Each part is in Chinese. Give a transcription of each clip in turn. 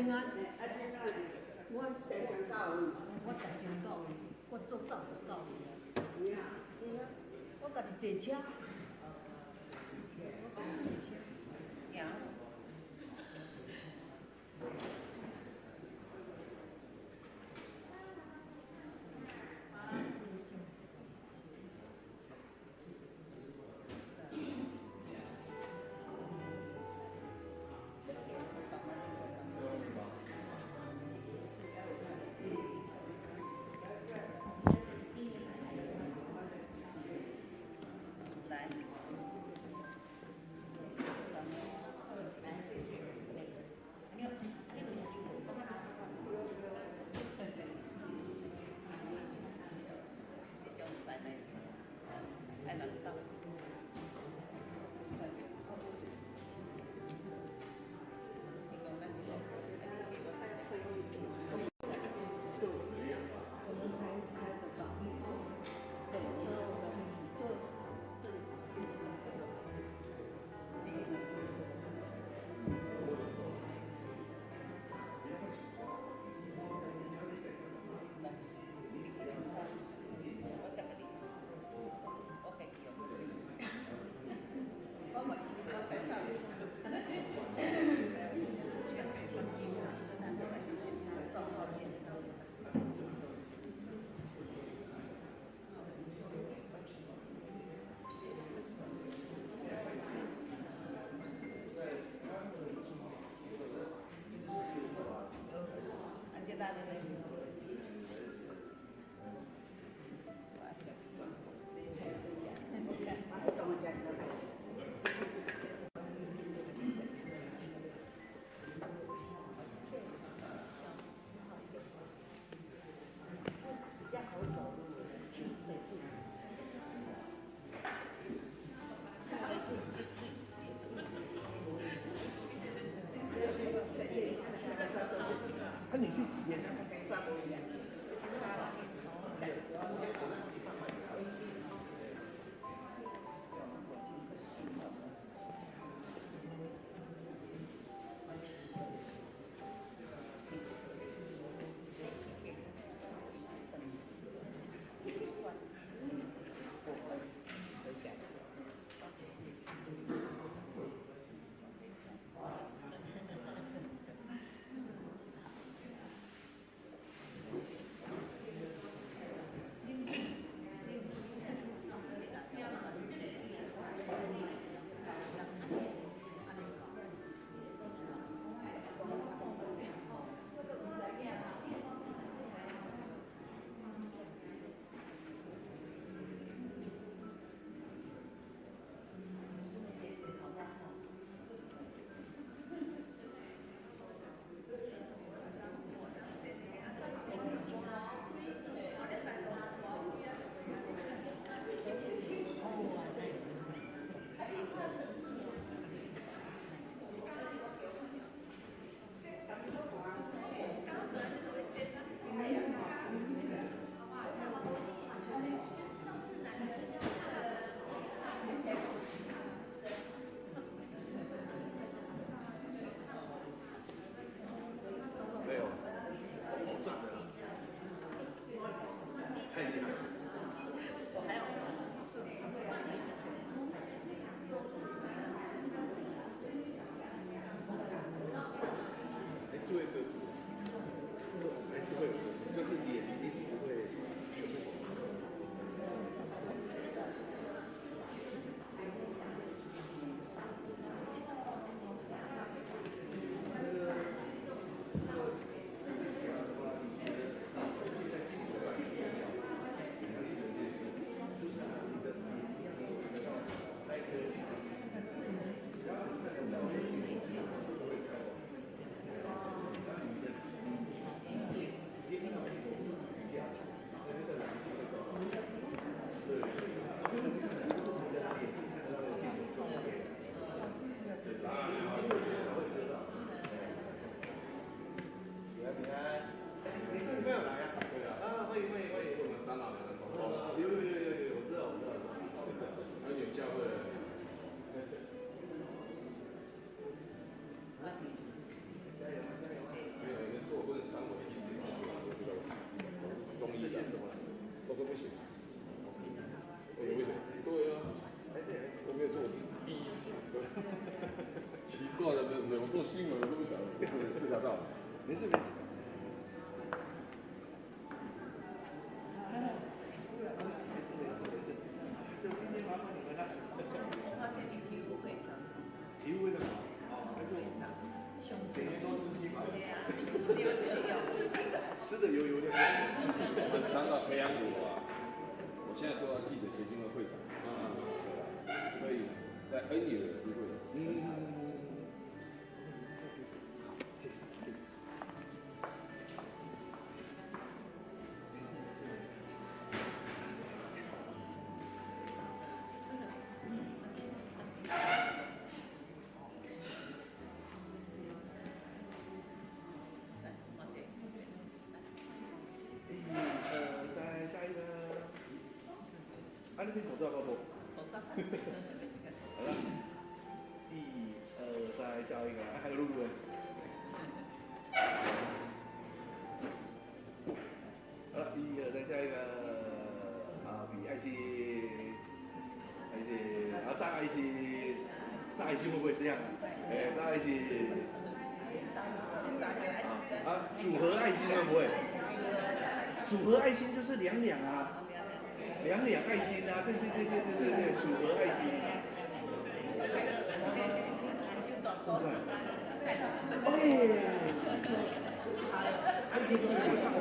平安。这个我常常到伊。我常常到伊，我做早就到伊啊。对啊。对啊，我家己坐车。我家己坐车。行。来。我说不行，我说不行，对啊，我跟你说我是第一次，奇怪了，真是我做新闻我都不想查到，没事没事。体育会的嘛，哦，那就每天都吃鸡排，吃的油的。很长的培养我啊，我现在做到记者协进会会长，对啊，所以在恩也有机会，下一个，那边口罩够不？好了，再叫一个，还有露露。好了，再叫一个，比爱心，大爱心，大爱心会不会这样？大爱心。组合爱心会不会？组合爱心就是两啊，两爱心啊，对，组合爱心。还可以从这里上场。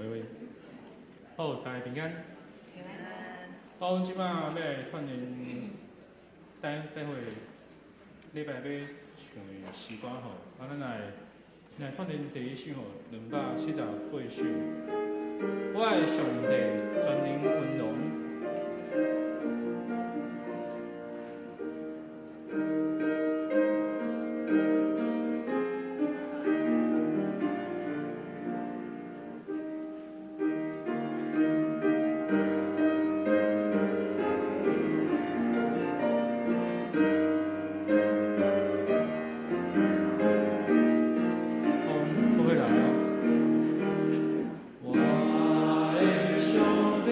喂，好，大家平安。平安。阮即摆要来串联，待会礼拜要唱的诗歌吼，咱来串联第一首吼，248首。我的上帝全能温柔。我的兄弟。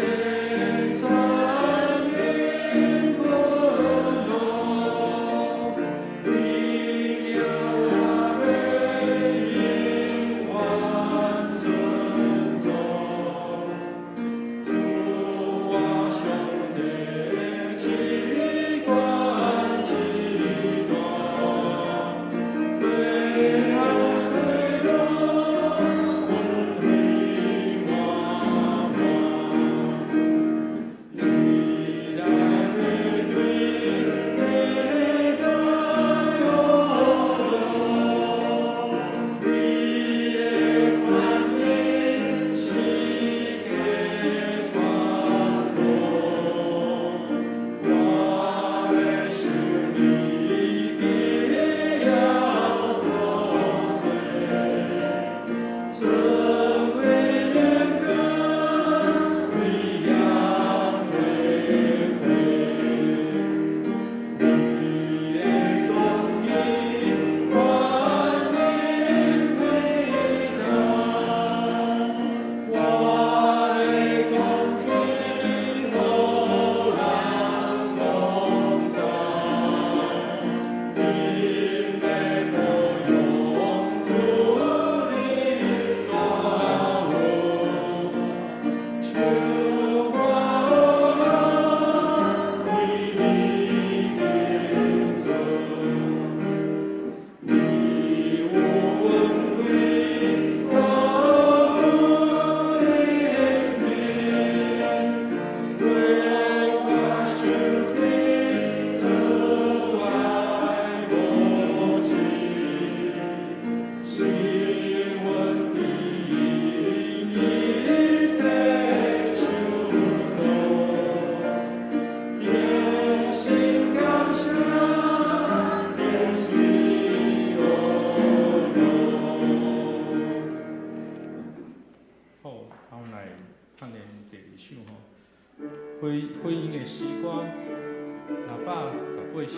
会秀。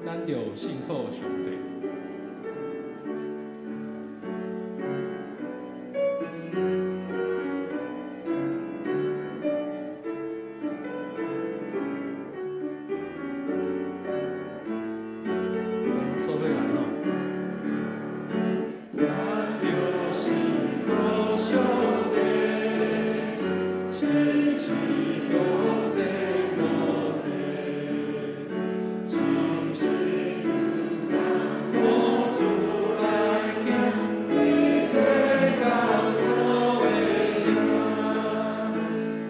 咱就信靠上帝。做伙来吼。咱就信靠上帝，千次向前路提，信心靠主来行，以世间做的声，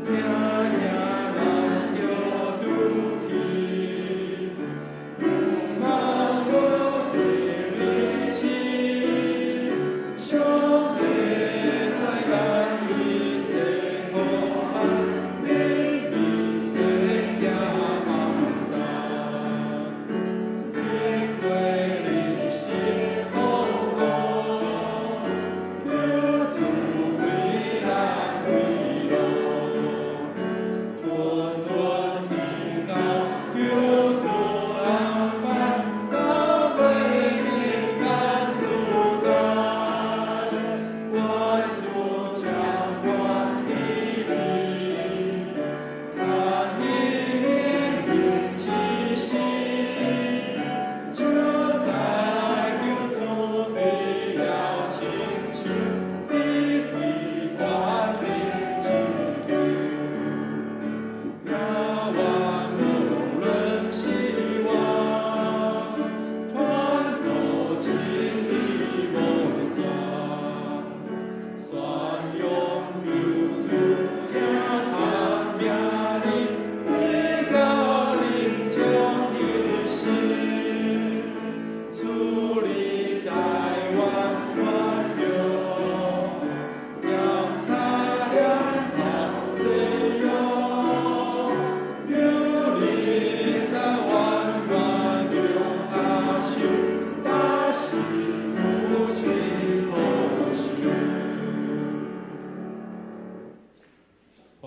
行行人着拄去，有望无地离弃，上帝在咱以世互咱怜悯体贴帮助。因为人生风雨，求主为咱开路，吞吞天高，求主安排，到为平安自在，万主将关的你，他以怜悯之心。就在救主必要亲像你的管理之中，那万无论希望，团结情义无双，善用救主听他命令，你教人将的心。处理在万有，要擦亮好谁哟？有你在万有大修，大喜不弃不休。讲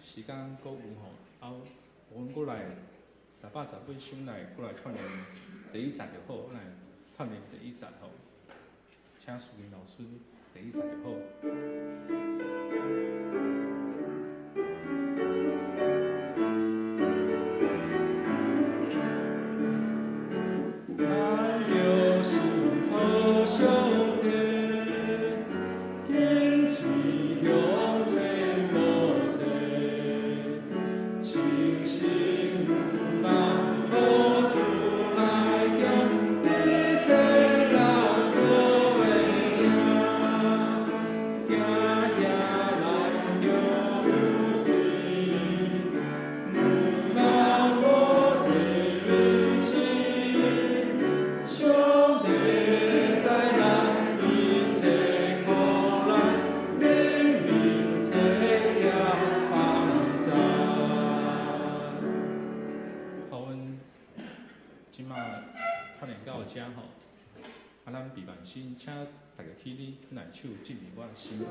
时间搁有吼，后阮过来618首来过来串联第一集就好，来串联第一集吼，请苏林老师第一集就好。咱就信靠上帝，坚持向前路提，清醒不忘靠主来行，以世间做的正，行行人着拄去，不忘无地离弃。上帝在咱以世互咱怜悯体贴帮助。好，阮即马串联到遮吼，咱闭眼睛，请大家起立，来手进入我的心。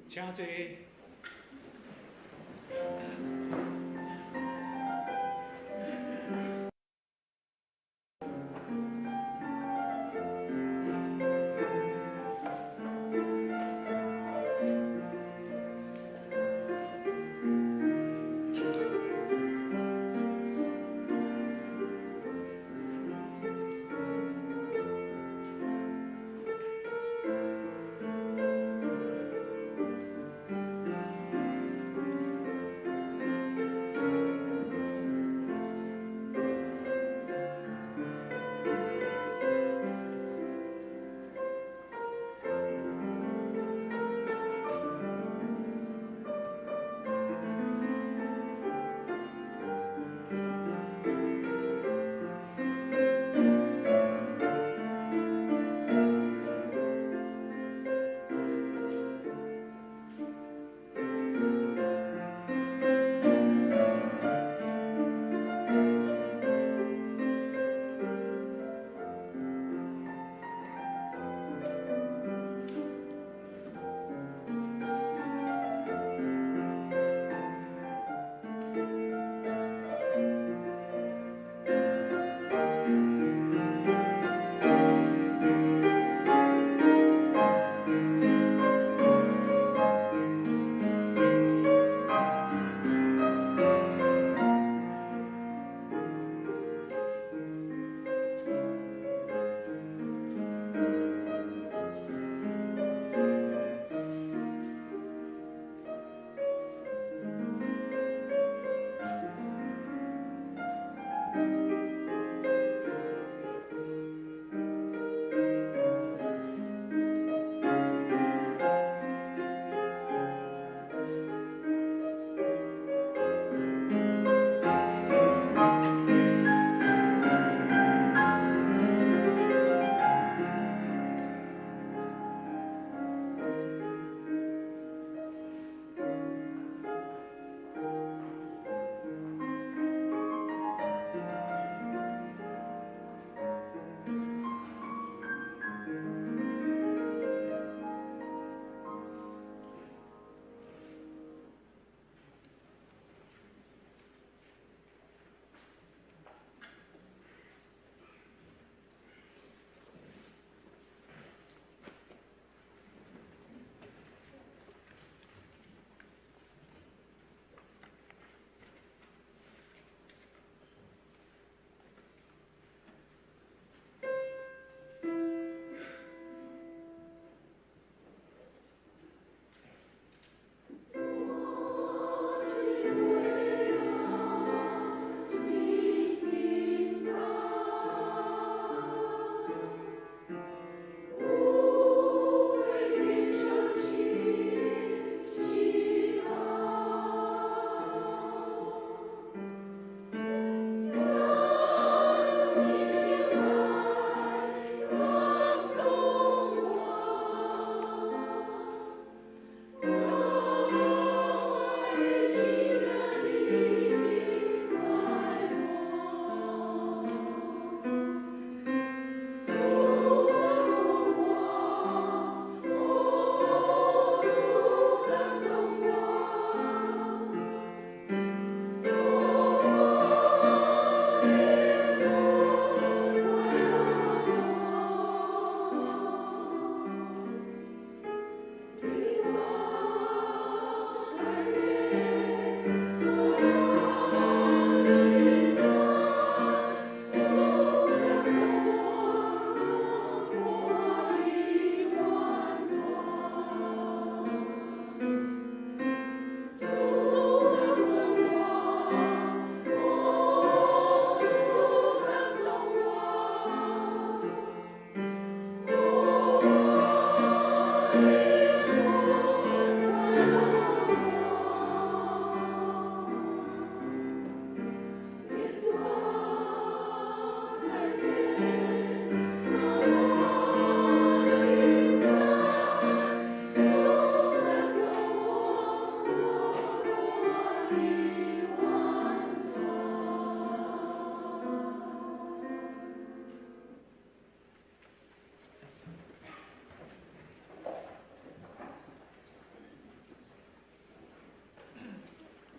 请坐。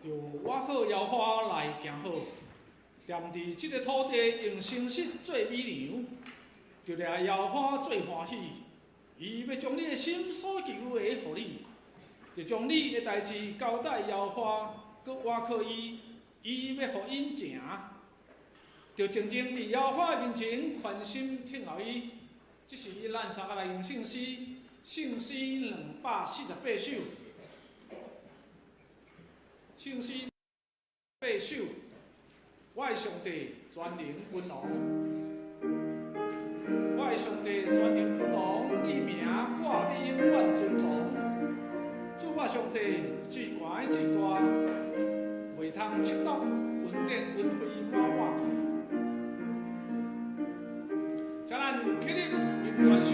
用我好摇花来行好，踮伫即个土地用诚实做美娘，就掠摇花做欢喜。伊要将你的心所求的互你，就将你的代志交代摇花，搁我靠伊，伊要互因成，就静静伫摇花面前宽心听候伊。这是咱三个来用圣诗，圣诗248首，圣诗8首。我的上帝全能君王，我的上帝全能君王，伊名我要永远尊崇。主我上帝至悬至大，袂通嫉妒，恩典恩惠满满。请咱起立吟传首。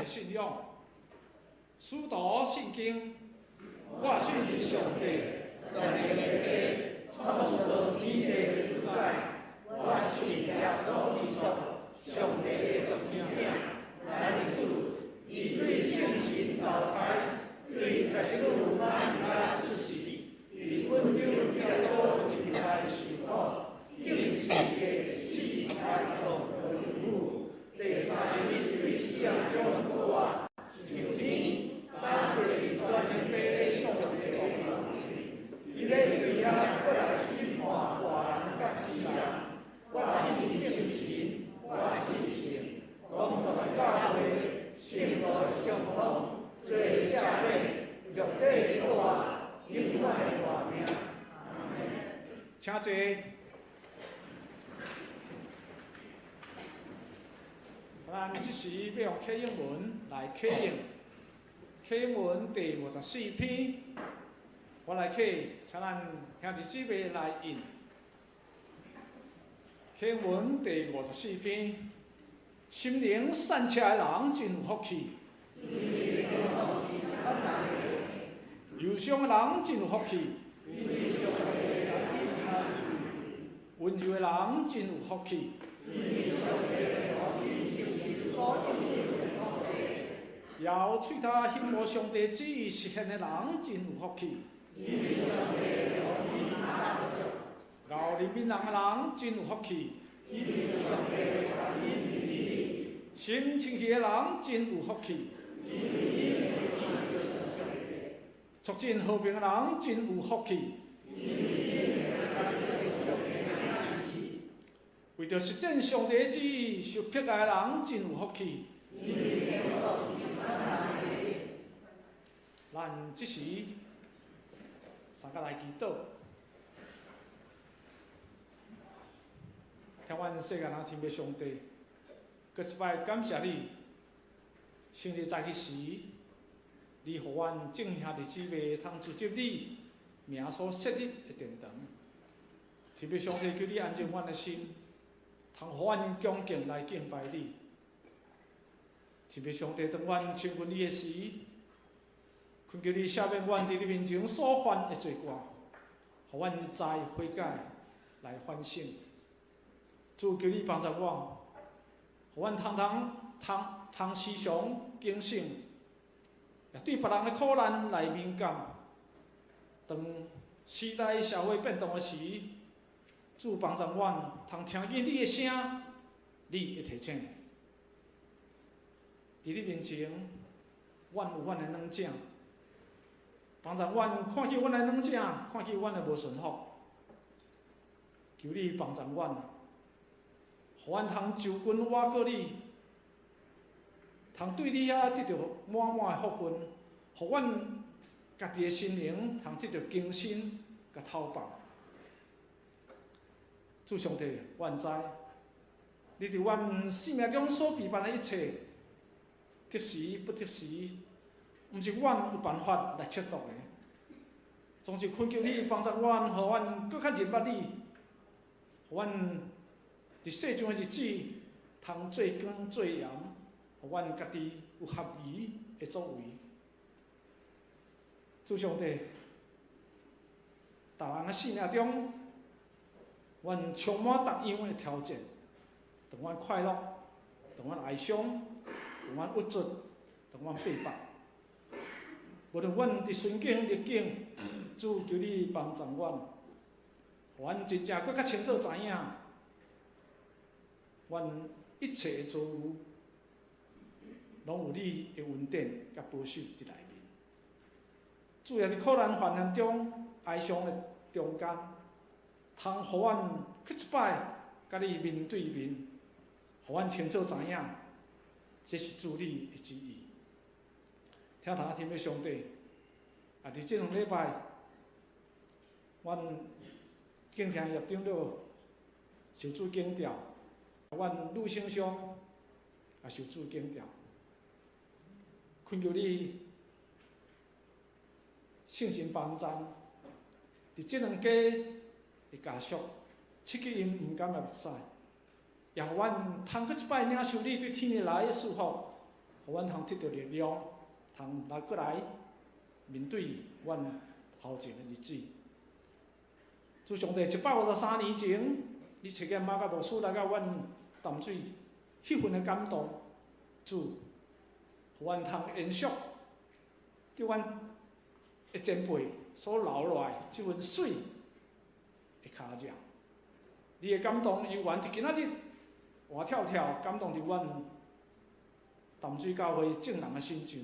信仰，书读圣经，我信上帝，全能的创造天地的主宰。我信耶稣基督，上帝的独生子，咱的主，伊对圣神投胎，对十字架万出世，以温柔变高进来受苦，因是个死开创的人物。第三日对圣用过我，上天把这全能的上帝的能力，伊咧对遐过来审判活人甲死人。我信圣神，我信神，公道教会，圣道相通，做下面肉体的我，永远的活命。阿门。请坐。咱即时要用启应文来启应，启应文第54篇，我来启，请咱兄弟姊妹来引。启应文第54篇，心灵善车的人真有福气，忧伤的人真有福气，温柔的人真有福气。要喙他信无上帝旨意实现的人真有福气。熬人民人的人真有福气。心清气的人真有福气。促进和平的人真有福气。为着实践上帝旨意受迫害的人真有福气。咱即时三个来祈祷，听阮世界人天父上帝，搁一摆感谢你，生日在迄时，你互阮种下日子未通自接你名所设立的殿堂。天父上帝，求你安静阮的心，通互阮恭敬来敬拜你。天父上帝，当阮亲近你的时，恳求你赦免阮伫你面前所犯的罪过，互阮再悔改来反省。主求你帮助我，互阮通时常警醒，也对别人的苦难来敏感。当时代社会变动的时，主帮助阮通听见你的声，你的提醒。伫你面前，阮有阮的软颈，帮助阮看见阮的软颈，看见阮的无顺服。求你帮助阮，互阮通就近倚靠你，通对你遐得到满满的福分，互阮家己的心灵通得到更新甲透放。主上帝，阮知，你伫阮生命中所备办的一切，得时不得时，毋是阮有办法来测度的。总是恳求你帮助阮，互阮搁较认捌你，互阮伫世上的日子通做光做盐，互阮家己有合宜的作为。主上帝，逐人的生命中，阮充满各样的挑战，当阮快乐，当阮哀伤，当阮郁卒，当阮背叛。无论阮伫顺境逆境，主求你帮助阮，互阮真正搁较清楚知影，阮一切的遭遇，拢有你的恩典甲保守伫内面。主也伫苦难患难中、哀伤的中间，通互阮去一摆甲你面对面，互阮清楚知影，这是主你的旨意。听堂天父上帝，也伫这两礼拜，阮敬听业长老受主敬调，阮女性上也受主敬调，恳求你信心帮赞，伫这两家的家属，刺激因毋甘的目屎，也互阮通搁一摆领受你对天而来的祝福，互阮通得到力量，通来过来面对阮头前的日子。自上帝153年前，你册见马甲牧师来到阮淡水，迄份的感动，主，互阮通延续，叫阮的前辈所留落来即份水的脚迹。你的感动犹原伫今仔日活跳跳，感动伫阮淡水教会众人的心上，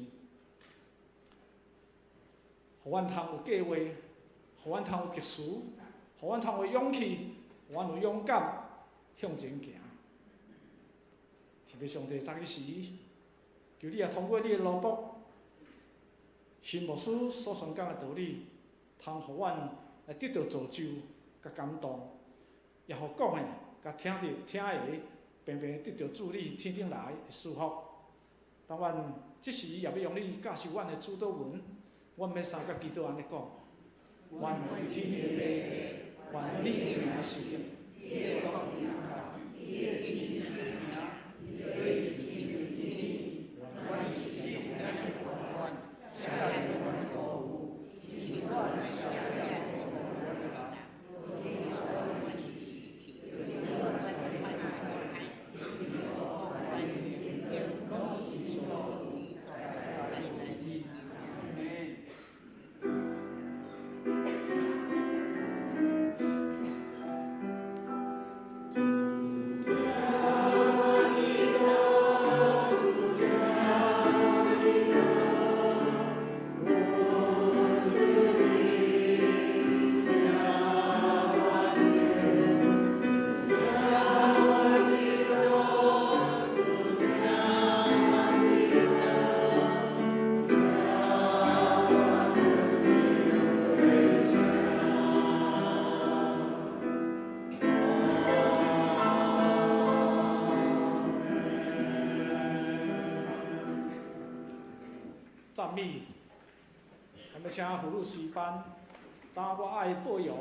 互阮通有计划，互阮通有特殊，互阮通有勇气，互阮有勇敢向前行。天父上帝，早起时，求你也通过你的劳碌，新牧师所宣讲的道理，通互阮来得到造就甲感动，也互讲的甲听的平平得到主你天顶来的祝福。当阮即时也要用你教授阮的主祷文，阮要三甲祈祷安尼讲：阮为天地的，愿你的名是，你的国临到，你的旨意成，你的意是天地，阮是世上咱的官，下面阮都有，是阮的下下我们的。赞美，还要请妇女诗班，担我爱播扬。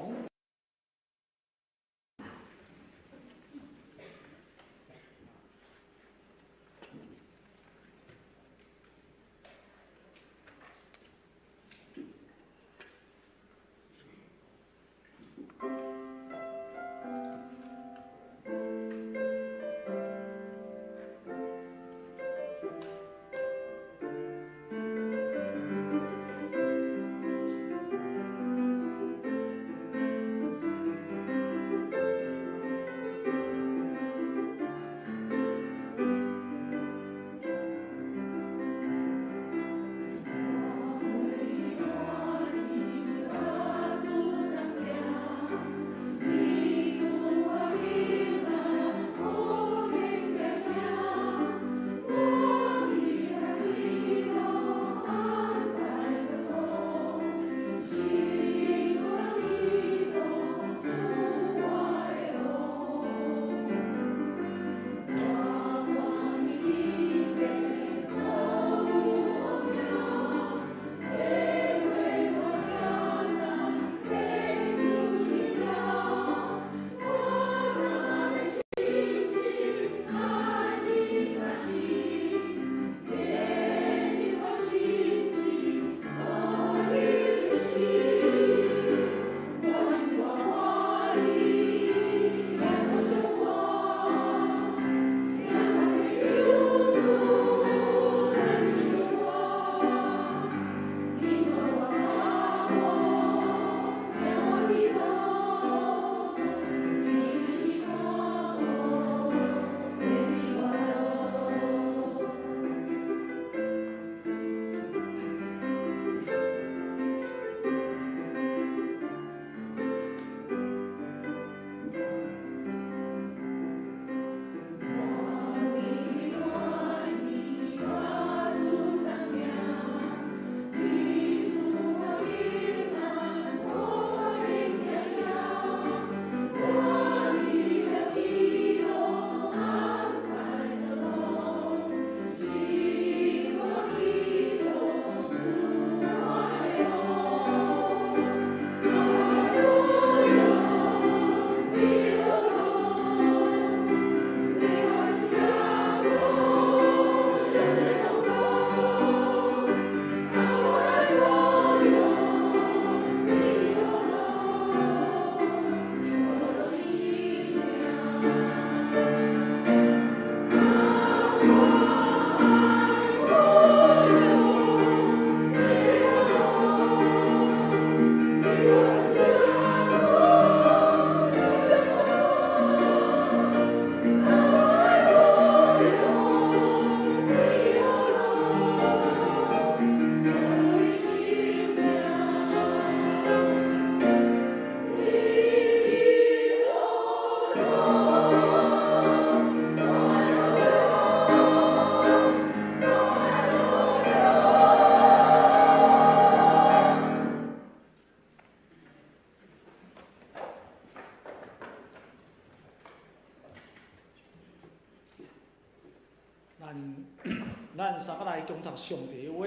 咱三个来共读上帝的话。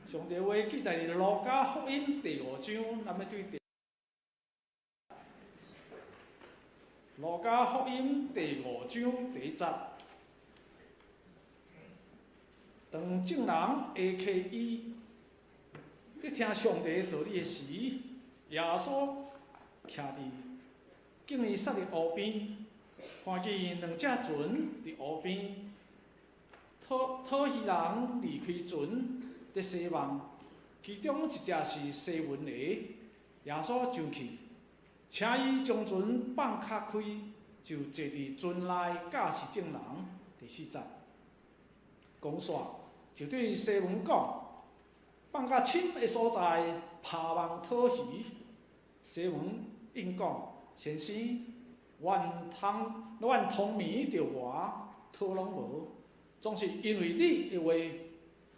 上帝的话记载伫路加福音第5章，咱要对路加福音第5章第1节。当众人下起伊，伫听上帝道理的时，耶稣徛伫敬以撒的湖边，看见2只船伫湖边。讨鱼人离开船，伫西望，其中一只是西文的。耶稣上去，请伊将船放较开，就坐伫船内驾驶众人。第4节，讲煞就对西文讲，放较深的所在，拍网讨鱼。西文应讲，先生，阮通眠着我，讨拢无。总是因为你的话，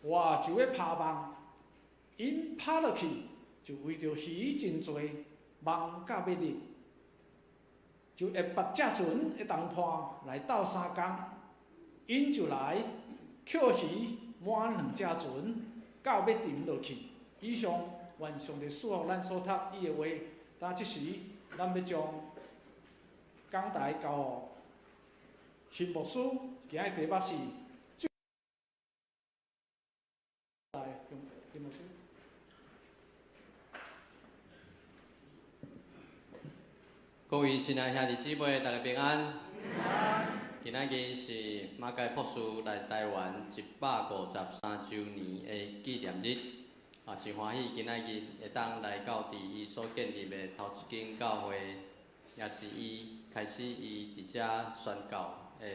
我就要拍网，因拍落去，就为着鱼真多，网甲要入，就会把这船的同伴来斗3工，因就来捡鱼满2只船，到要沉落去。以上愿上帝赐福咱所读伊的话，但即时咱要将讲台交予新牧师，今日题目是。新牧师。各位亲爱兄弟姊妹，大家平安。今仔日是马偕博士来台湾153周年的纪念日，真欢喜今仔日会当来到伫伊所建立的头一间教会，也是伊开始伊伫遮宣教的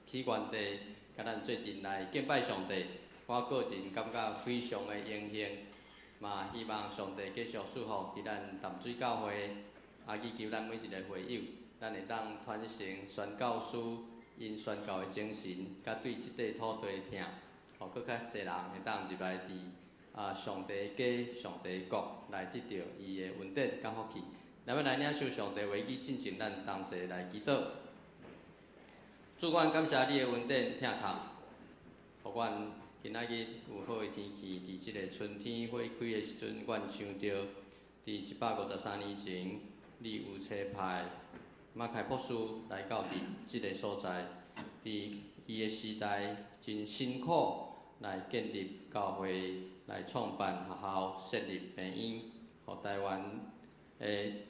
起源地，甲咱做阵来敬拜上帝。我个人感觉非常的荣幸，嘛希望上帝继续赐福伫咱淡水教会，祈求咱每一个会友，咱会当传承宣教师因宣教的精神，甲对即块土地的疼，互搁较侪人会当入来伫上帝的家、上帝的国来得到伊的恩典甲福气。咱要来领受上帝话语，进前咱同齐来祈祷。主，阮感谢你的恩典疼痛，互阮今仔日有好的天气，伫即个春天花开的时阵，阮想到伫153年前，你有差派马偕博士来到伫即个所在，伫伊的时代真辛苦来建立教会，来创办学校，设立病院，互台湾的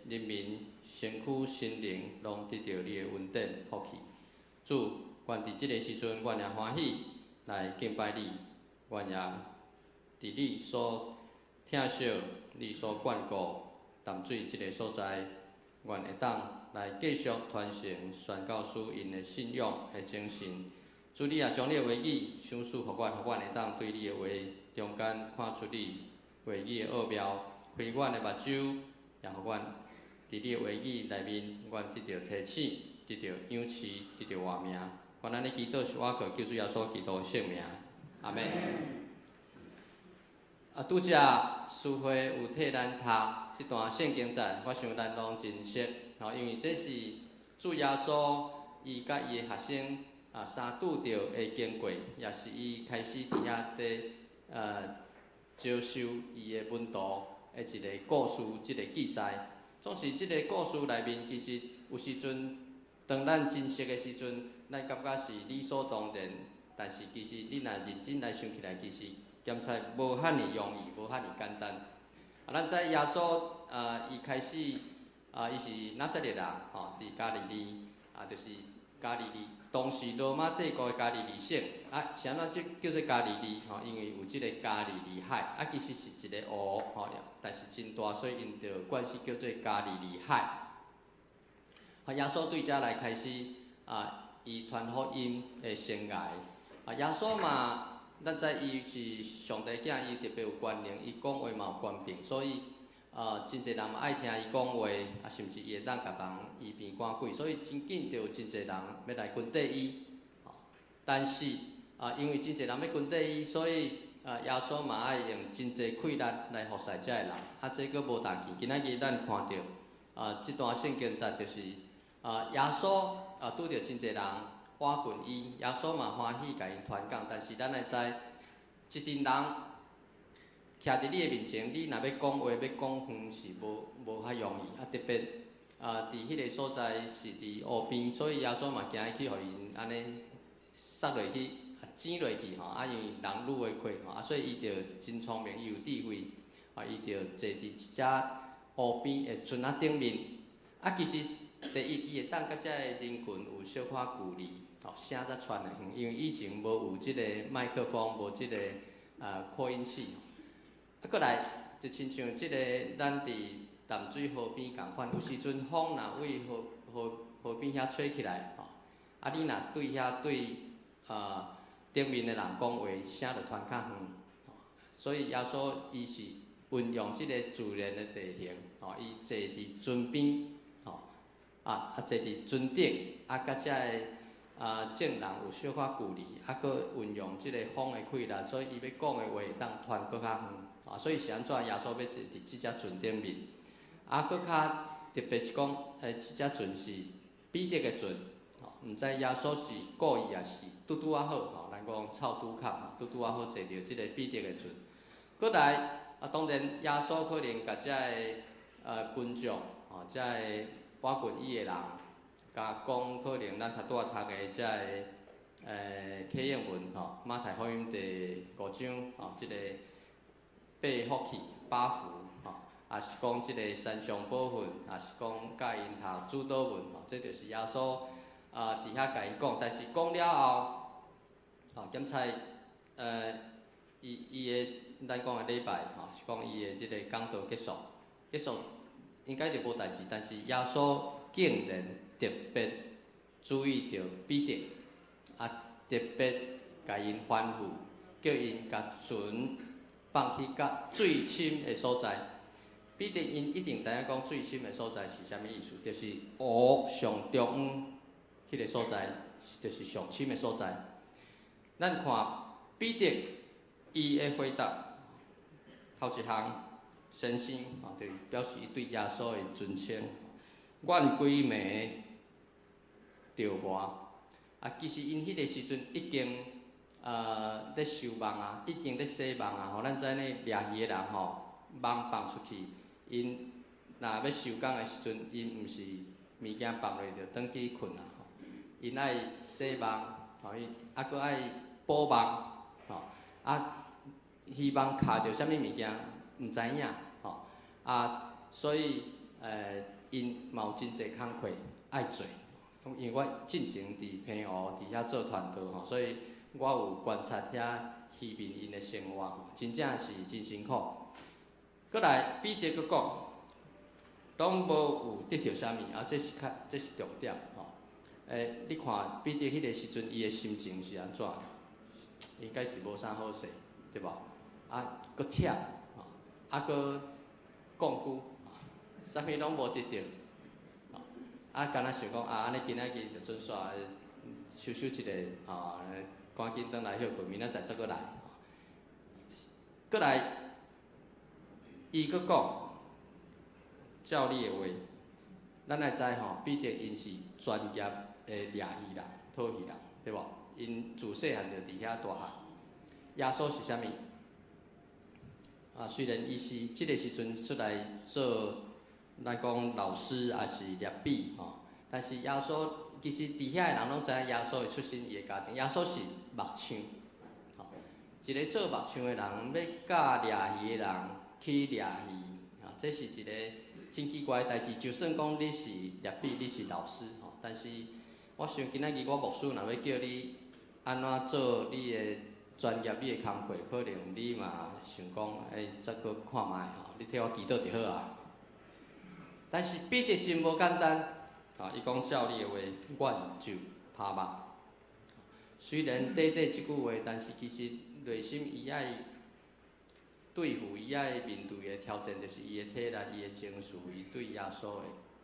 人民身躯心灵拢得到你的恩典福气。主，愿伫即个时阵，阮也欢喜来敬拜你。愿也伫你所疼惜、你所眷顾淡水即个所在，愿会当来继续传承宣教师因的信仰的精神。主，你也将你的话语赏赐互阮，互阮会当对你的话中间看出你话语的奥妙，开阮的目睭，也互阮伫你的话语内面，阮得到提醒，得到养持，得到活命。愿咱的祈祷是我靠救主耶稣基督的圣名。阿妹，拄则师会有替咱读即段圣经节，我想咱拢真熟，因为这是主耶稣伊甲伊的学生相拄着的经过，也是伊开始伫遐接受伊的门徒的一个故事，一个记载。总是即个故事内面，其实有时阵，当咱真熟的时阵，咱感觉是理所当然。但是其实你若认真来想起来，其实检查无遐尼容易，无遐尼简单。咱知耶稣伊开始伊是拿撒勒人伫加利利就是加利利，当时罗马帝国的加利利省是安怎叫做加利利因为有即个加利利海其实是一个湖但是真大，所以因着关系叫做加利利海。耶稣对遮来开始伊传福音的生涯。耶稣嘛，咱知伊是上帝囝，伊特别有权能，伊讲话嘛有权柄，所以真侪人嘛爱听伊讲话，甚至伊会当甲人医病赶鬼，所以真紧就有真侪人要来跟缀伊。但是因为真侪人要跟缀伊，所以耶稣嘛爱用真侪气力来服侍遮个人。这个无大件，今仔日咱看到即段圣经节就是耶稣拄着真侪人。欢群伊，耶稣嘛欢喜甲因传讲，但是咱会知，一群人徛伫你的面前，你若要讲话、要讲远是无遐容易，特别伫迄个所在是伫湖边，所以耶稣嘛行去，互因安尼塞落去、挤落去因为人愈会快所以伊着真聪明，伊有智慧伊着坐伫一只湖边的船仔顶面，其实第一，伊会当甲遮个人群有小可距离。声才传得远，因为以前无有即个麦克风，无即个扩音器。过来就亲像即个咱伫淡水河边共款，有时阵风若为河边遐吹起来，你若对遐顶面的人讲话，声就传较远。所以耶稣伊是运用即个自然的地形，伊坐伫船边，坐伫船顶，甲遮个。证人有小可距离，搁运用即个风的气力，所以伊要讲的话会当传搁较远。所以是安怎？耶稣要坐伫即只船顶面，搁较特别是讲，即只船是彼得的船，毋知耶稣是故意也是拄啊好，咱讲凑拄巧，拄啊好坐着即个彼得的船。过来当然耶稣可能甲遮个群众遮个瓦群伊个人，甲讲可能咱拄拄读的遮个启应文马太福音第5章即个八福气八福也是讲即个山上宝训，也是讲教因读主导文这就是耶稣伫遐甲因讲，但是讲了后检查伊个咱讲的礼拜是讲伊的即个讲道结束应该就无代志，但是耶稣竟然特别注意到彼得，特别甲因吩咐，叫因甲船放去甲最深的所在。彼得因一定知影讲最深的所在是啥物意思，就是湖上中央迄个所在，就是上深的所在。咱看彼得伊的回答，头一项先生就表示伊对耶稣的尊称。阮规暝着磨其实因迄个时阵已经咧收网已经咧洗网咱知影掠鱼的人网放出去。因若要收工的时阵，因毋是物件放落就转去困因爱洗网，搁爱补网，希望卡着啥物物件毋知影，所以因嘛有真侪工课爱做。因为我进前伫平湖伫遐做团队所以我有观察遐渔民因的生活真正是真辛苦。过来，彼得佫讲，拢无有得到啥物这是重点你看彼得迄个时阵，伊的心情是安怎？应该是无啥好势，对无？佫忝佫讲句啥物拢无得到敢若想讲安尼今仔日就准煞休一个赶紧转来休困，明仔载再佫来。佫来。伊佫讲，照你的话，咱来知彼得因是专业的掠鱼人、讨鱼人，对无？因自细汉就伫遐大汉。耶稣是啥物？虽然伊是即个时阵出来做，咱讲老师也是猎笔但是耶稣其实伫遐的人拢知影耶稣的出身，伊的家庭。耶稣是木匠，一个做木匠的人要教掠鱼的人。去掠鱼这是一个真奇怪的代志。就算讲你是猎笔，你是老师但是我想今仔日我牧师若要叫你安怎做你的专业、你的工课，可能你嘛想讲，再搁看卖你替我祈祷就好但是彼得真无简单伊讲照你的话，阮就拍目。虽然短短即句话，但是其实内心伊爱。对付伊爱面对的挑战，就是伊的体力、伊的情绪、伊对耶稣的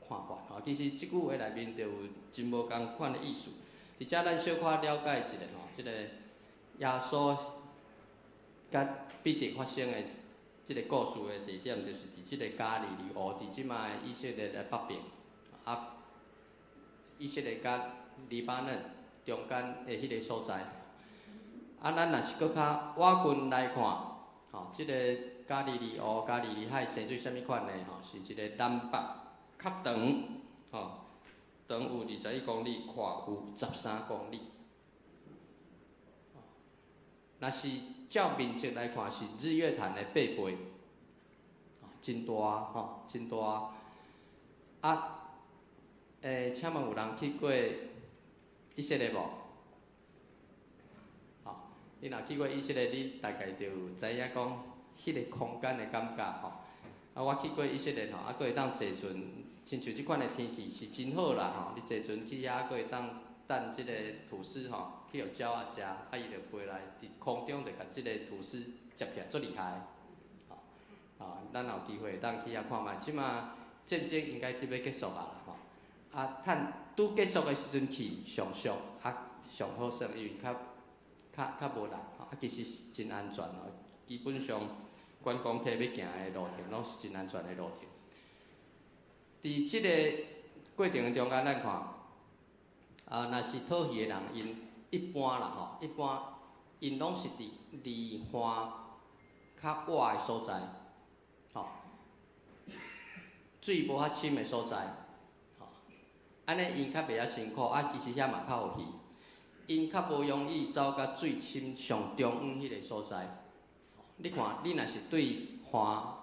看法。其实即句话内面就有真无共款的意思。伫遮咱小可了解一下即个耶稣甲彼得发生的即个故事的地点，就是伫即个加利利湖，伫即卖以色列的北边，以色列甲黎巴嫩中间的迄个所在。咱若是搁较远近来看。即个加利利湖、加利利海生做啥物款呢？是一个南北较长，长有21公里，宽有13公里。若是照面积来看，是日月潭的8倍，真大真大。请问有人去过以色列无？你若去过以色列，你大概就知影讲，迄个空间的感觉我去过以色列佫会当坐船，亲像即款的天气是真好啦你坐船去遐，佫会当等即个吐司去互鸟食，伊就飞来伫空中就甲即个吐司接起来，足厉害咱有机会当去遐看卖。即马战争应该伫要结束啦拄结束的时阵去上俗上好耍，因为较无人其实是真安全基本上观光客要行的路程，拢是真安全的路程。伫即个过程中间，咱看若是讨鱼的人，因一般啦一般因拢是伫离岸较活的所在，吼、水无遐深的所在，吼、安尼因较袂遐辛苦，其实遐嘛较有鱼，因较无容易走到水深上中央迄个所在。你看，你若是对岸，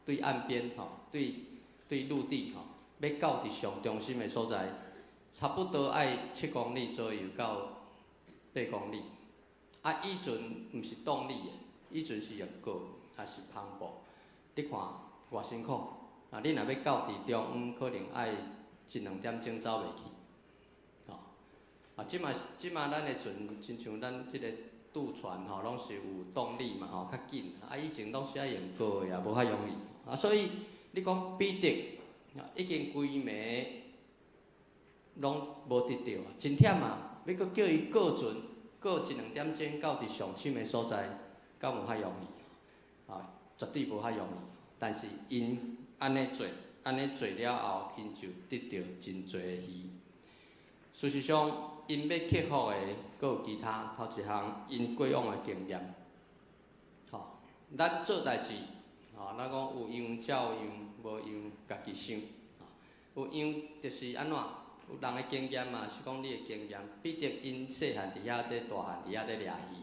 对岸边，对陆地，要到伫上中心的所在，差不多爱7公里左右到8公里。以前毋是动力的，以前是用过还是磅礴。你看偌辛苦，你若要到伫中央，可能爱1-2点钟走袂去。即马咱的船，亲像咱即个渡船拢是有动力嘛较紧。以前拢是爱用过的，也无遐容易。所以你讲彼得，已经规暝拢无得到，真忝啊！要搁叫伊过船，过1-2点钟到伫上深的所在，敢有遐容易？绝对无遐容易。但是因安尼做了后，因就得到真侪的鱼。事实上，因要克服的，搁有其他头一项，因过往的经验。咱做代志，咱讲有样照样，无样家己想。有样就是安怎？有人的经验嘛，是讲你的经验。彼得因细汉伫遐咧，大汉伫遐咧掠鱼。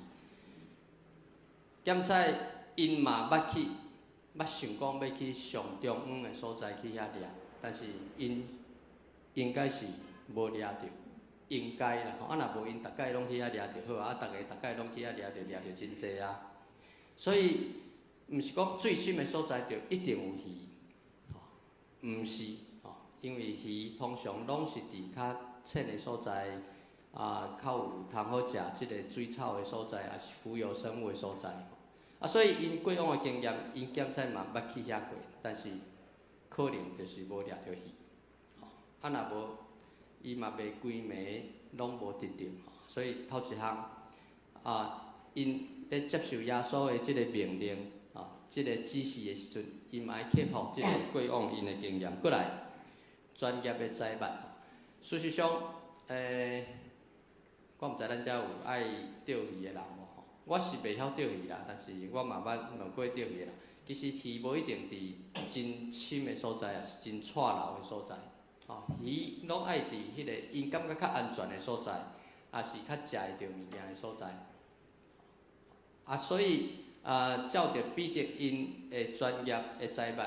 检采因嘛捌想讲要去上中央的所在去遐掠，但是因应该是无掠着，应该啦。若无因，逐摆拢去遐掠着好逐摆拢去遐掠着真济啊。所以，毋是讲最深的所在就一定有鱼，毋是。因为鱼通常拢是伫较浅的所在，较有通好食即个水草的所在，也是浮游生物的所在。所以因过往的经验，因检采嘛捌去遐过，但是可能就是无掠着鱼。若无，伊嘛袂规暝拢无得到。所以头一项，因咧接受耶稣的即个命令，即个指示的时阵，因嘛爱克服即个过往因的经验，过来。专业的载物，事实上，我毋知咱遮有爱钓鱼的人无吼？我是袂晓钓鱼啦，但是我嘛捌问过钓鱼啦。其实鱼无一定伫真深的所在，也是真错漏的所在。鱼拢爱伫迄个因感觉较安全的所在，也是较食会着物件的所在。所以照着彼得因的专业的载物。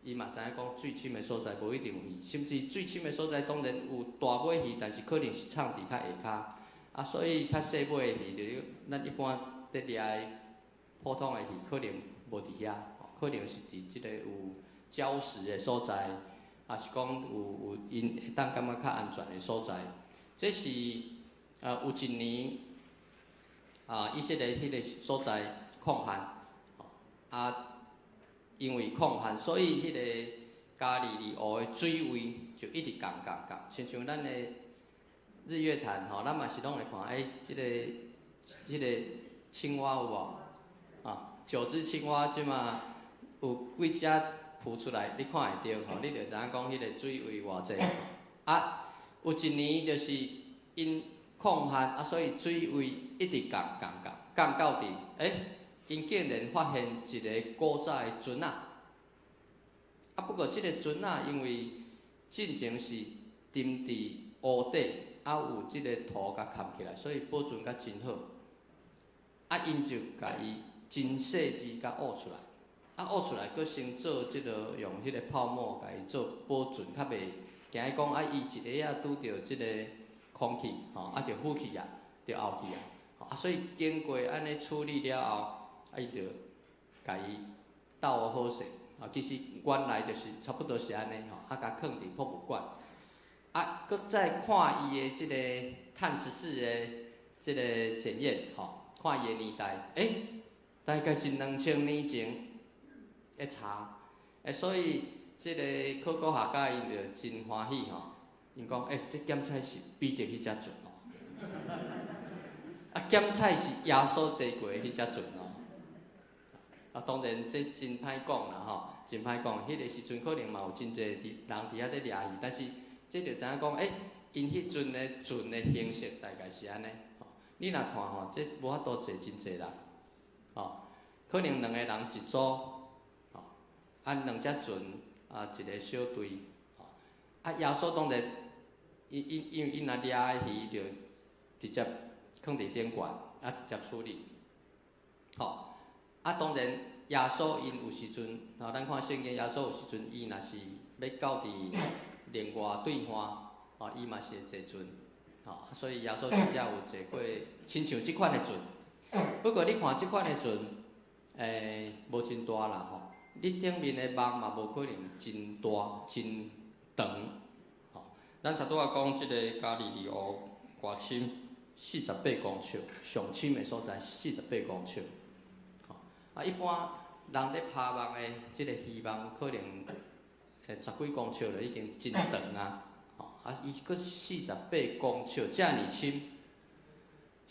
伊嘛知影讲最深的所在无一定有鱼，甚至最深的所在当然有大尾鱼，但是可能是藏伫较下骹。所以较细尾的鱼，就是咱一般在掠的普通的鱼，可能无伫遐，可能是伫即个有礁石的所在，是讲有因会当感觉较安全的所在。这是有一年以色列迄个所在抗旱，因为抗旱，所以迄个加利利湖的水位就一直降，亲像咱的日月潭咱嘛是拢会看，即个青蛙有无？9只青蛙即嘛有几只浮出来，你看会到你就知影讲迄个水位偌济。有一年就是因抗旱所以水位一直降到伫因竟然发现一个古早的船不过即个船因为进前是沉伫湖底，有即个土甲盖起来，所以保存甲真好。因就甲伊真细致甲挖出来，挖出来佫先做即个用迄个泡沫甲伊做保存，较袂惊伊讲伊一个拄着即个空气就浮起就后去所以经过安尼处理了后。伊就甲伊斗好势，其实原来就是差不多是安尼甲放伫博物馆，搁再看伊的即个碳14的即个检验，看伊的年代，大概是2000年前的查，所以即个考古学家因就真欢喜因讲这检采是比着迄只船检采是耶稣坐过迄只船当然，这真歹讲啦真歹讲。迄个时阵可能嘛有真侪人伫遐咧掠鱼，但是这就知影讲，因迄阵的船的形式大概是安尼。你若看这无法度坐真侪人，可能2个人一组，吼，啊2只船一个小队，吼，耶稣当然，因为若掠的鱼就直接放伫顶悬，直接处理，吼，当然耶稣因有时阵，咱看圣经，耶稣有时阵伊若是要到伫另外对岸，伊嘛是会坐船，所以耶稣真正有坐过，亲像即款的船。不过你看即款的船，无真大啦吼，你顶面的网嘛无可能真大真长，吼。咱头拄仔讲即个加利利湖外深48公尺，上深的所在48公尺，吼。一般人咧拍网的即个鱼网可能10几公尺就已经真长啊，吼。伊佫48公尺，遮尔深。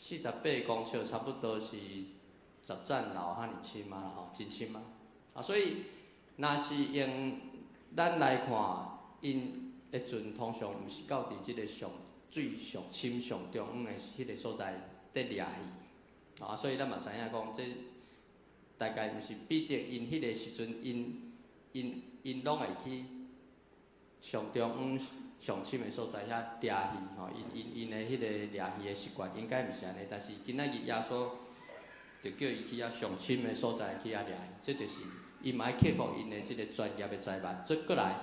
48公尺差不多是10层楼遐尔深嘛啦吼，真深啊！所以若是用咱来看，因的船通常毋是到伫即个水上深上中央的迄个所在伫掠鱼，所以咱嘛知影讲，这大概毋是必定因迄个时阵，因拢会去上中央。上深的所在遐掠鱼吼，因的迄个掠鱼的习惯应该毋是安尼，但是今仔日耶稣就叫伊去遐上深的所在去遐掠鱼，这就是伊嘛爱克服因的即个专业的灾难。再过来，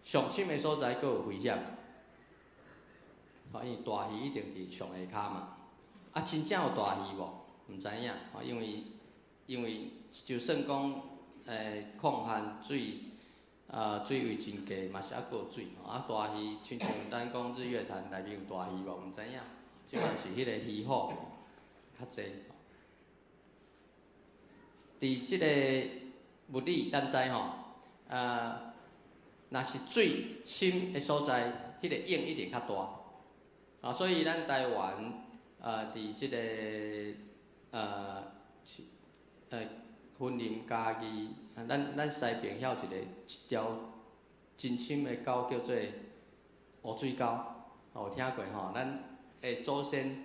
上深的所在佫有危险，因为大鱼一定伫上下骹嘛。真正有大鱼无？毋知影，因为就算讲控限水。水位真低，嘛是还佫有水，大鱼，亲像咱讲日月潭内面有大鱼无？毋知影，即款是迄个鱼货较济。伫即个物理，咱知吼，若是水深的所在，迄个影一定较大，所以咱台湾伫即个云林嘉义。咱西边遐有一条真深的沟叫做乌水沟，有听过吼？咱的祖先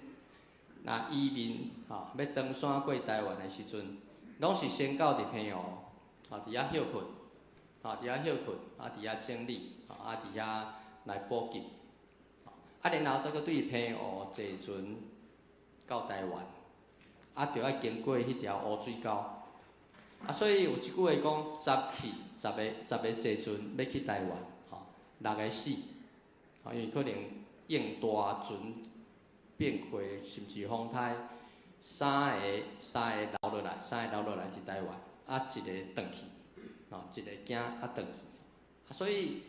若移民要登山过台湾的时阵，拢是先到伫平湖，伫遐休困，伫遐休困，伫遐整理，伫遐来补给，然后再搁对平湖坐船到台湾，就要经过迄条乌水沟。所以有一句话讲，10去10个坐船要去台湾，6个死，因为可能应大船变化，甚至风台，3个留落来伫台湾，1个转去，1个惊转去，所以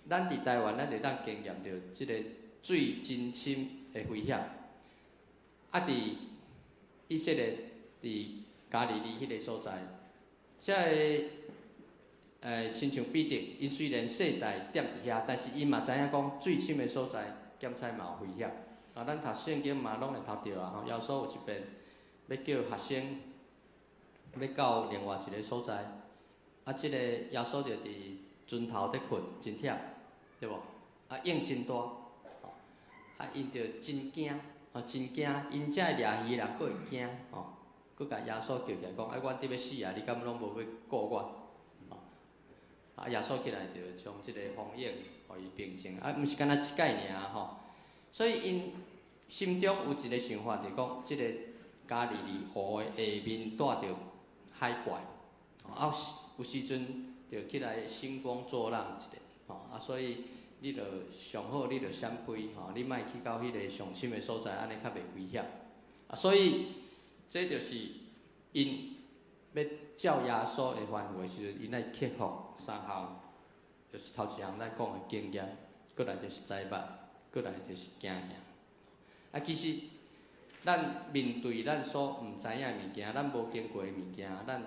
咱伫台湾，咱就当经验到即个水真深的危险，伫以色列伫加利利迄个所在，这个亲像彼得，因虽然世代踮伫遐，但是因嘛知影讲最深的所在，检采嘛有危险。咱读圣经嘛拢会读到啊，耶稣有一遍要叫学生要到另外一个所在，即个耶稣就伫船头伫困，真忝，对无？影真大，因就真惊，真惊，因遮掠鱼人佫会惊，佫甲耶稣叫起来讲，阮伫要死啊！你敢拢无要顾我？耶稣起来就将即个风影，互伊平静。毋是干那一摆尔吼。所以因心中有一个想法，就讲即个加利利湖的下面带着海怪，有时阵就起来兴风作浪一个，所以你着上好，你着闪开，你莫去到迄个上深的所在，安尼较袂危险。所以这就是因要照耶稣的范围时阵，因爱克服3项，就是头一项咱讲的经验，过来就是灾难，过来就是惊吓。其实咱面对咱所毋知影的物件，咱无经过的物件，咱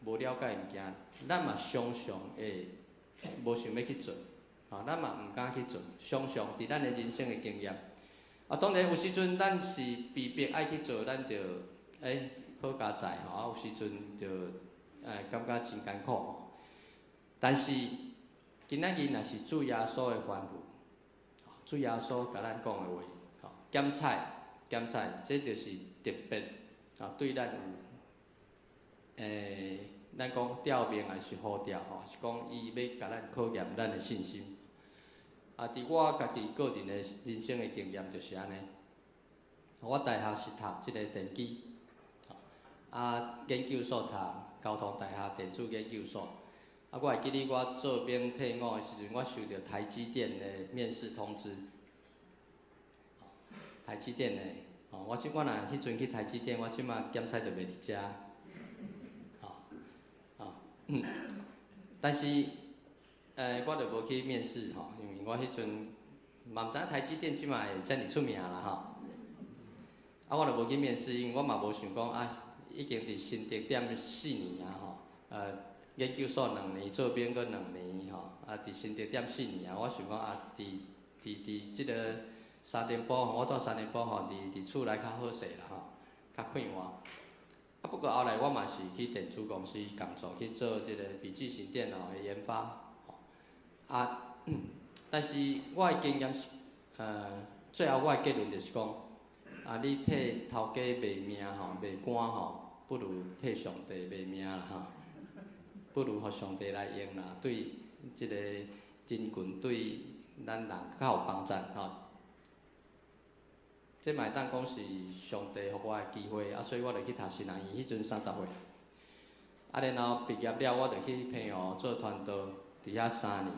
无了解的物件，咱嘛常常会无想要去做，咱嘛毋敢去做，常常伫咱的人生的经验。当然有时阵咱是被逼爱去做，咱就好加载有时阵就感觉真艰苦。但是今仔日若是主耶稣的吩咐，主耶稣甲咱讲的话，检采，这就是特别对咱咱讲吊命还是好吊吼，是讲伊要甲咱考验咱的信心。啊，伫我家己个人的人生的经验就是安尼。我大学是读即个电机，啊，研究所读交通大学电子研究所。啊，我会记得我做兵退伍的时阵，我收到台积电的面试通知。台积电的，我若迄阵去台积电，我即马检菜就袂伫遮。但是，我就无去面试吼，因为我迄阵嘛毋知台积电即马会遮尔出名啦吼。啊，我就无去面试，因为我嘛无想讲啊，已经伫新竹踮4年啊吼，研究所2年，做兵搁2年吼，啊，伫新竹踮4年啊，我想讲啊，伫即个三重埔吼，我住三重埔吼，伫厝内较好势啦吼，较快活。啊，不过后来我嘛是去电子公司工作，去做即个笔记型电脑的研发。啊，但是我的经验是，最后我的结论就是讲，啊，你替头家卖命吼，卖官吼，不如替上帝卖命啦吼，不如互上帝来用啦，对即个人群对咱人较有帮助吼。这嘛会当讲是上帝互我的机会，啊，所以我就去读新人院，迄阵30岁。啊，然后毕业了，我就去澎湖做团导，伫遐3年。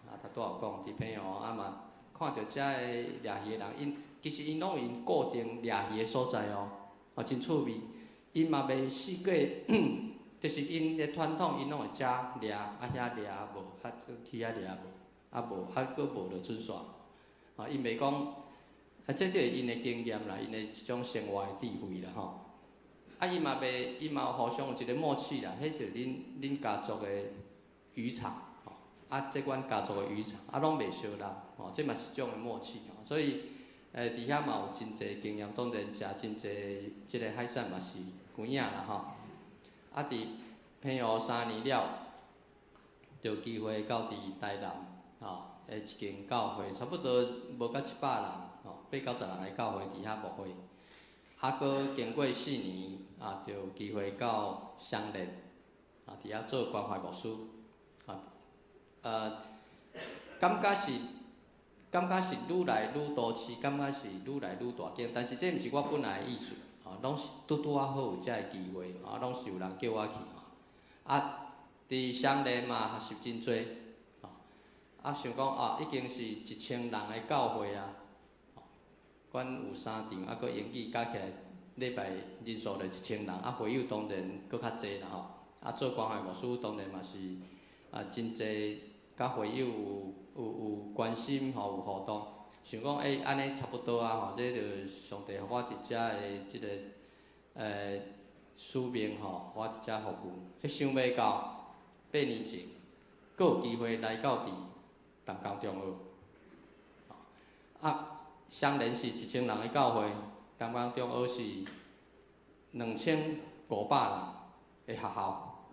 啊，拄拄有讲，伫澎湖啊嘛，看到遮个掠鱼的人，其实因拢有因固定掠鱼的所在哦，真趣味。因嘛袂四过，就是因的传统，因拢会遮掠，啊遐掠无，啊去遐掠无，啊无，啊佫无就准线。啊，因袂讲。啊，这就是因的经验啦，因的一种生活的智慧啦吼。啊，伊嘛有互相有一个默契啦，迄是恁家族的渔场吼。啊，这阮家族的渔场，啊，拢袂相人吼，这嘛是一种的默契吼。所以，伫遐嘛有真侪经验，当然食真侪即个海产嘛是有影啦吼。啊，伫澎湖3年了，就有机会到伫台南吼，一间教会，差不多无到700人。8到10人的教会伫遐牧会，啊，搁经过4年，啊，就有机会到相连，啊，伫遐做关怀牧师，感觉是愈来愈都市，感觉是愈来愈大间，但是这毋是我本来的意思，拢是拄啊好有遮个机会，拢是有人叫我去，啊，伫相连嘛学习真多，啊，想讲啊，已经是1000人的教会啊。阮有3场，啊，搁英语加起来礼拜人数就1000人，啊，会友当然搁较济啦吼。啊，做关怀牧师当然嘛是真济，甲会友有关心吼，有互动。想讲安尼差不多啊吼，这就上帝互我伫遮的即个使命吼，我伫遮服务。想袂到8年前，搁有机会来到伫淡江中学，啊。相连是1000人的教会，淡江中学是2500人的学校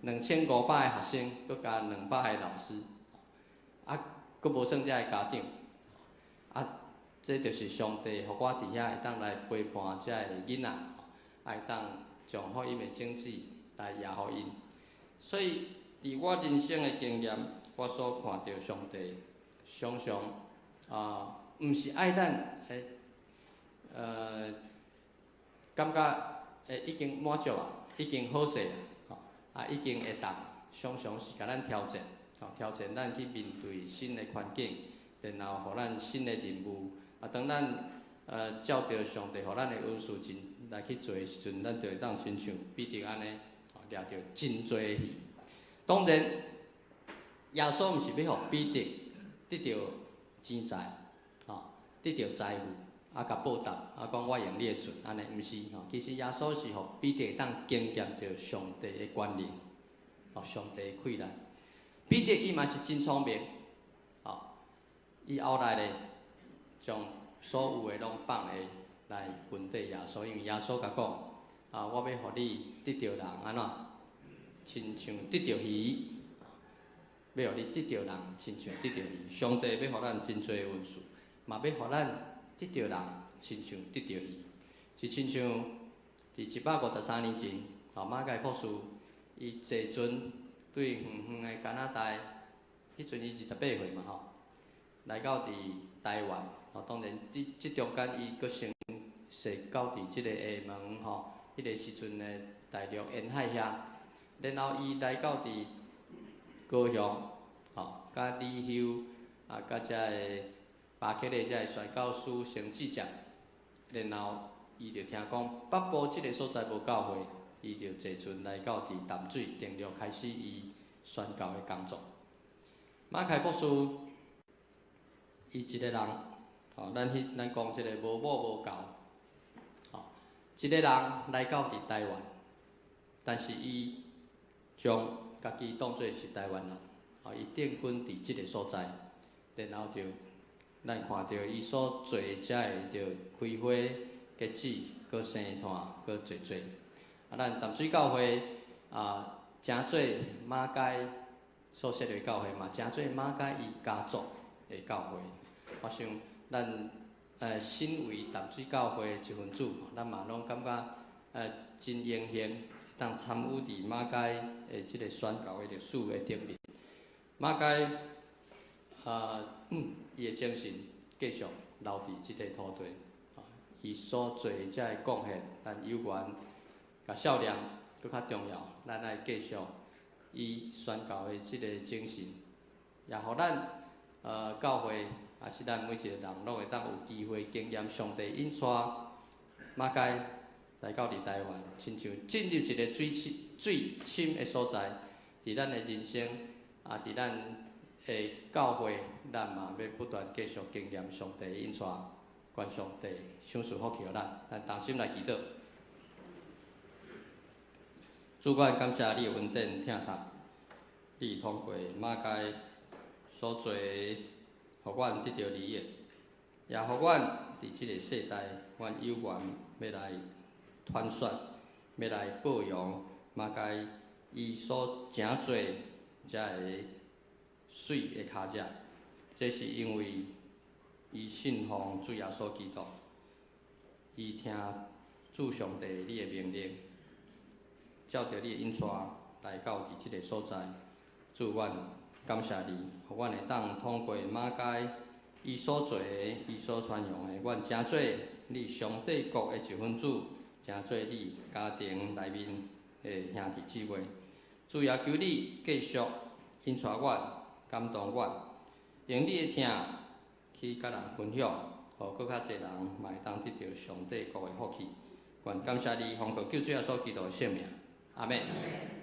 ，2500个学生，佮加200个老师，啊，佮无算遮个家长，啊，这就是上帝互我伫遐会当来陪伴遮个囡仔，会当将福音的种子来野互因。所以，伫我人生的经验，我所看到上帝常常毋是爱咱感觉已经满足啊，已经好势啊，啊已经会当，常常是甲咱挑战，挑战咱去面对新的环境，然后互咱新的任务，啊当咱照着上帝互咱的恩赐真来去做的时阵，咱就会当亲像彼得安尼，掠着真多的鱼。当然，耶稣毋是要互彼得得到钱财。得到财富，啊，甲报答，啊，讲我用你的船，安尼毋是吼。其实耶稣是互彼得当经验着上帝的管理，上帝的气力。彼得伊嘛是真聪明，伊后来咧，将所有的拢放下来分缀耶稣，因为耶稣甲讲，我要互你得到人安怎，亲像得到鱼，要互你得到人，亲像得到鱼。上帝要互咱真多的恩赐。嘛要互咱得到人，亲像得到伊，是亲像伫153年前，马偕博士，伊坐船对远远的加拿大，迄阵伊28岁嘛吼，来到伫台湾，当然即中间伊阁先是到伫即个厦门吼，迄个时阵的大陆沿海遐，然后伊来到伫高雄，甲李修甲遮个巴克的遮个宣教师成志者，然后伊就听讲北部即个所在无教会，伊就坐船来到伫淡水定陆开始伊宣教的工作。马凯博士，伊一个人，咱讲即个无母无教，一个人来到伫台湾，但是伊将家己当作是台湾人，伊定居伫即个所在，然后就咱看到伊所做遮个就开花结籽，搁生炭，搁做。咱淡水教会诚做马偕所设立教会嘛，诚做马偕伊家族的教会。我想咱身为淡水教会一份子，咱嘛拢感觉真荣幸，当参与伫马偕的即个宣教的历史的顶面。马偕伊的精神继续留伫即个土地，伊所做遮个贡献，咱有缘甲少年搁较重要，咱来继续以宣教的即个精神，也互咱教会也是咱每一个人拢会当有机会经验上帝引带马偕来到伫台湾，亲像进入一个最深的所在，伫咱的人生伫咱的教会，咱嘛要不断继续经验上帝引带，愿上帝赏赐福气予咱，咱同心来祈祷。主管感谢你的恩典听读，你通过马偕所做，互阮得到利益，也互阮伫即个世代，阮有缘要来传宣，要来保养马偕伊所诚做遮个水的脚者，这是因为伊信奉主耶稣基督，伊听主上帝你的命令。照着你的引带来到伫即个所在，主阮感谢你，互阮会当通过马偕伊所做的、伊所传扬的，阮诚做你上帝国的一份子，诚做你家庭内面的兄弟姊妹。主也求你继续引带阮、感动阮，用你的听去甲人分享，互搁较侪人嘛会当得到上帝国的福气。愿感谢你，奉靠救主耶稣基督的圣名。阿妹。